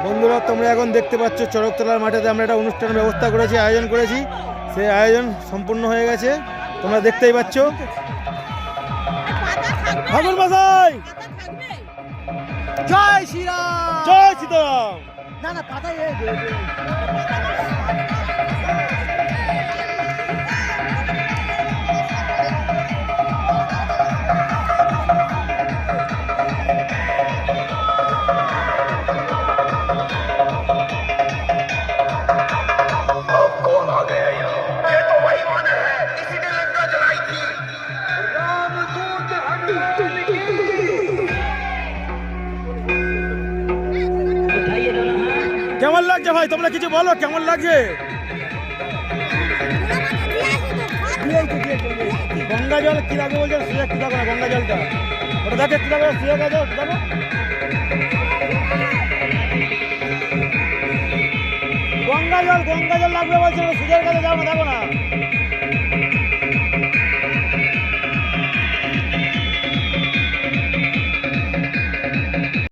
বন্ধুরা, তোমরা এখন দেখতে পাচ্ছ চড়কতলার মাঠেতে আমরা একটা অনুষ্ঠানের ব্যবস্থা করেছি, আয়োজন করেছি। সেই আয়োজন সম্পূর্ণ হয়ে গেছে, তোমরা দেখতেই পাচ্ছ। ঠাকুর মশাই জয় শ্রীরাম, জয় সীতারাম। না না পাতায় কেমন লাগছে ভাই, তোমরা কিছু বলো, কেমন লাগছে? গঙ্গা জল কি লাগবে বলছো? সুযোগ কি লাগবে না গঙ্গা জলটা? ওটা দেখে কি লাগবে, সুযোগ আছে দেখো। গঙ্গা জল লাগবে বলছে, সুযোগের কাছে যাও না, দেখো না।